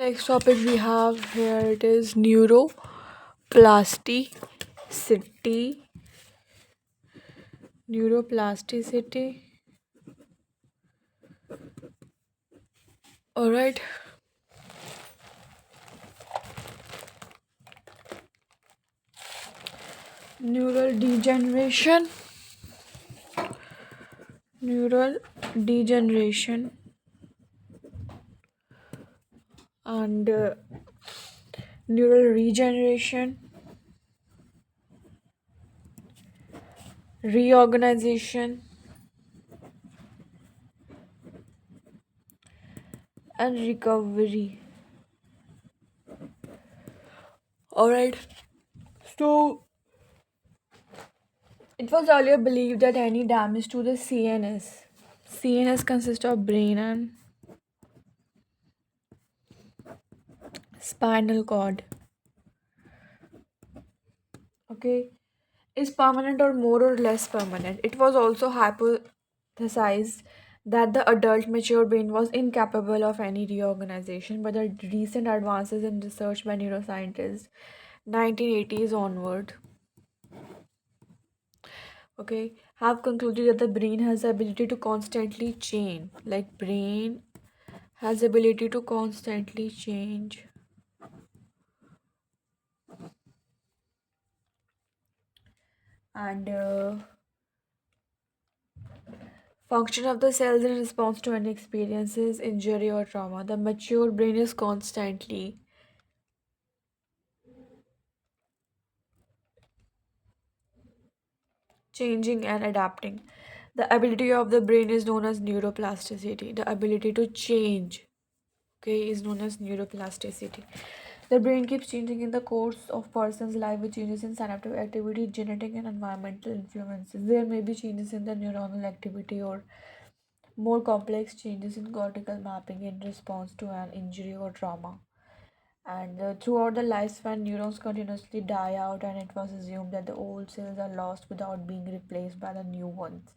Next topic we have here, it is neuroplasticity. Neuroplasticity. All right. Neural degeneration. Neural degeneration and neural regeneration, reorganization, and recovery. All right. So it was earlier believed that any damage to the CNS consists of brain and spinal cord, okay, is permanent or more or less permanent. It was also hypothesized that the adult mature brain was incapable of any reorganization, but the recent advances in research by neuroscientists 1980s onward, okay, have concluded that the brain has the ability to constantly change. Like brain has the ability to constantly change. And function of the cells in response to any experiences, injury or trauma. The mature brain is constantly changing and adapting. The ability of the brain is known as neuroplasticity. The ability to change, okay, is known as neuroplasticity. The brain keeps changing in the course of person's life with changes in synaptic activity, genetic and environmental influences. There may be changes in the neuronal activity or more complex changes in cortical mapping in response to an injury or trauma. And throughout the lifespan, neurons continuously die out, and it was assumed that the old cells are lost without being replaced by the new ones.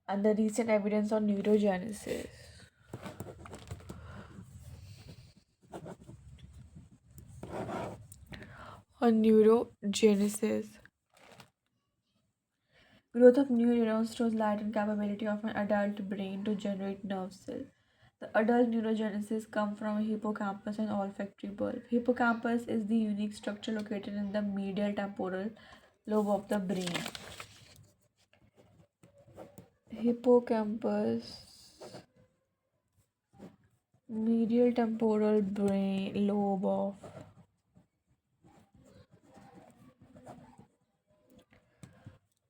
And the recent evidence on neurogenesis. On neurogenesis. Growth of new neurons shows latent capability of an adult brain to generate nerve cells. The adult neurogenesis come from a hippocampus and olfactory bulb. Hippocampus is the unique structure located in the medial temporal lobe of the brain. Hippocampus, medial temporal brain lobe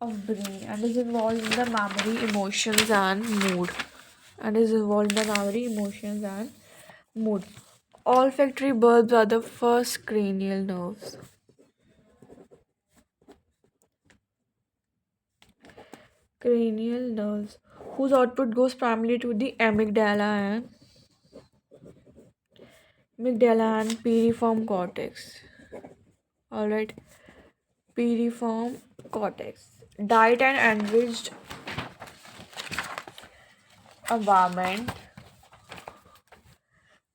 of brain, and is involved in the memory, emotions, and mood. And is involved in the memory, emotions, and mood. Olfactory bulbs are the first cranial nerves. Cranial nerves, whose output goes primarily to the amygdala and piriform cortex. All right, piriform cortex. Diet and enriched environment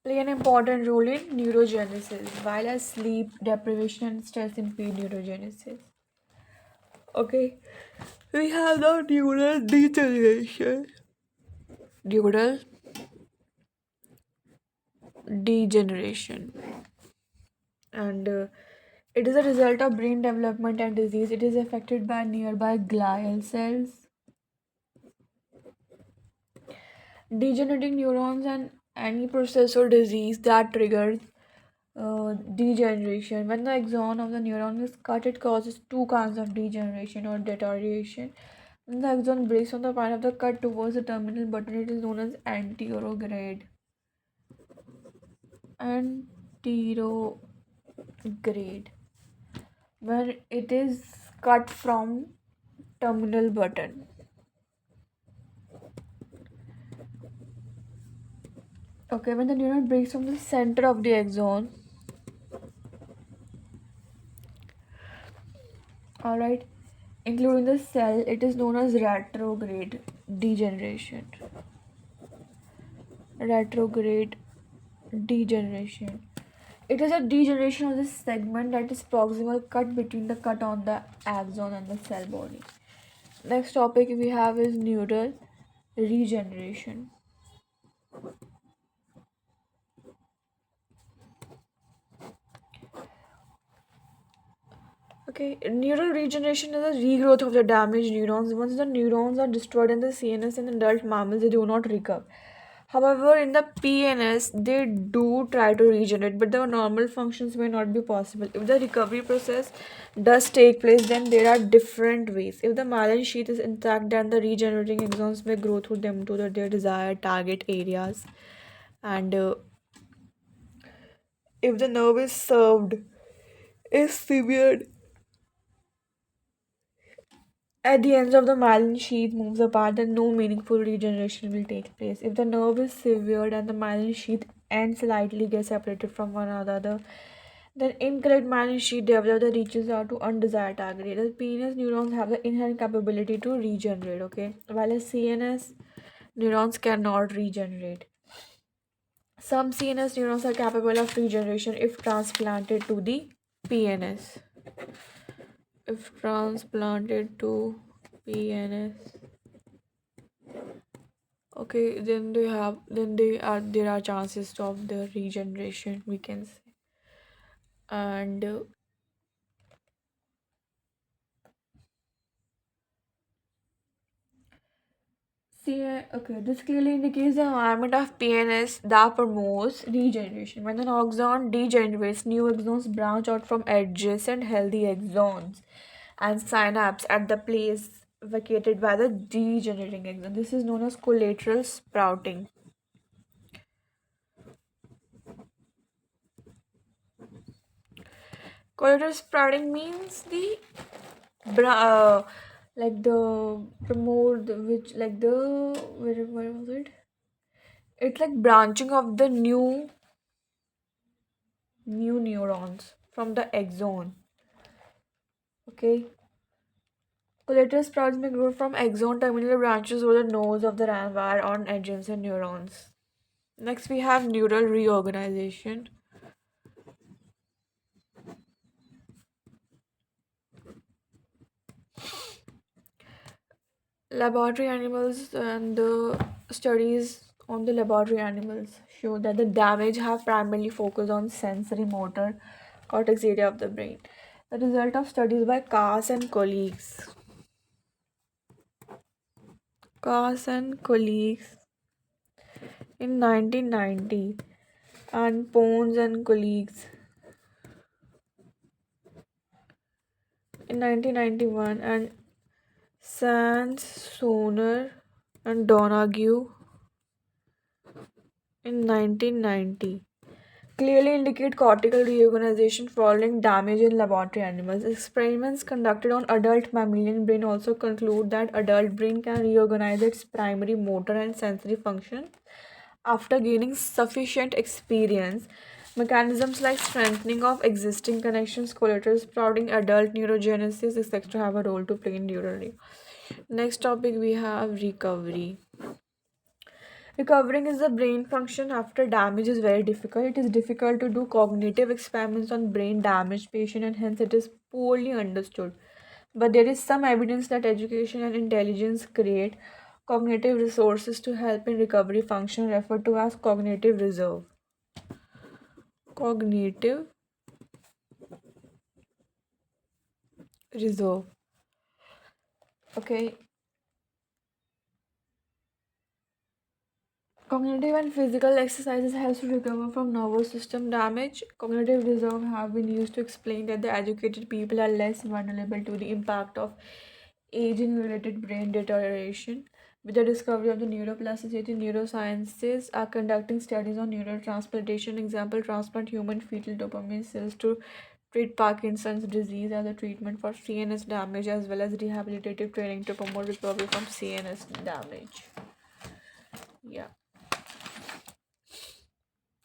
play an important role in neurogenesis, while as sleep deprivation and stress impede neurogenesis. Okay, we have the neural degeneration. Neural degeneration, and it is a result of brain development and disease. It is affected by nearby glial cells, degenerating neurons, and any process or disease that triggers degeneration. When the axon of the neuron is cut, it causes two kinds of degeneration or deterioration. When the axon breaks from the point of the cut towards the terminal button, it is known as anterograde. Anterograde. When it is cut from terminal button. Okay, when the neuron breaks from the center of the axon, alright, including the cell, it is known as retrograde degeneration. Retrograde Degeneration. It is a degeneration of the segment that is proximal cut between the cut on the axon and the cell body. Next topic we have is neural regeneration. Okay, neural regeneration is a regrowth of the damaged neurons. Once the neurons are destroyed in the CNS in adult mammals, they do not recover. However, in the PNS, they do try to regenerate, but the normal functions may not be possible. If the recovery process does take place, then there are different ways. If the myelin sheath is intact, then the regenerating axons may grow through them to their desired target areas. And if the nerve is served, is severed at the ends of the myelin sheath moves apart, then no meaningful regeneration will take place. If the nerve is severed and the myelin sheath ends slightly get separated from one another, then incorrect myelin sheath develop that reaches out to undesired target areas. PNS neurons have the inherent capability to regenerate, okay? While a CNS neurons cannot regenerate. Some CNS neurons are capable of regeneration if transplanted to the PNS. If transplanted to PNS. Okay, there are chances of the regeneration, we can say. And okay, this clearly indicates the environment of PNS that promotes regeneration. When an axon degenerates, new axons branch out from adjacent healthy axons and synapse at the place vacated by the degenerating axon. This is known as collateral sprouting. Collateral sprouting means the bra- uh, like the promote which like the where was it? It's like branching of the new neurons from the axon. Okay. Collateral sprouts may grow from axon terminal branches over the nose of the wire on adjacent neurons. Next, we have neural reorganization. Laboratory animals and the studies on the laboratory animals show that the damage have primarily focused on sensory motor cortex area of the brain. The result of studies by Kaas and colleagues in 1990 and Pons and colleagues in 1991 and Sands, Soner and Donoghue in 1990 clearly indicate cortical reorganization following damage in laboratory animals. Experiments conducted on adult mammalian brain also conclude that adult brain can reorganize its primary motor and sensory function after gaining sufficient experience. Mechanisms like strengthening of existing connections, collateral sprouting, adult neurogenesis, etc. have a role to play in neural. Next topic we have recovery. Recovering is the brain function after damage is very difficult. It is difficult to do cognitive experiments on brain damaged patient and hence it is poorly understood. But there is some evidence that education and intelligence create cognitive resources to help in recovery function referred to as cognitive reserve. Cognitive reserve. Okay, cognitive and physical exercises helps to recover from nervous system damage. Cognitive reserve have been used to explain that the educated people are less vulnerable to the impact of aging related brain deterioration. With the discovery of the neuroplasticity, neurosciences are conducting studies on neurotransplantation. Example, transplant human fetal dopamine cells to treat Parkinson's disease as a treatment for CNS damage as well as rehabilitative training to promote recovery from CNS damage. Yeah.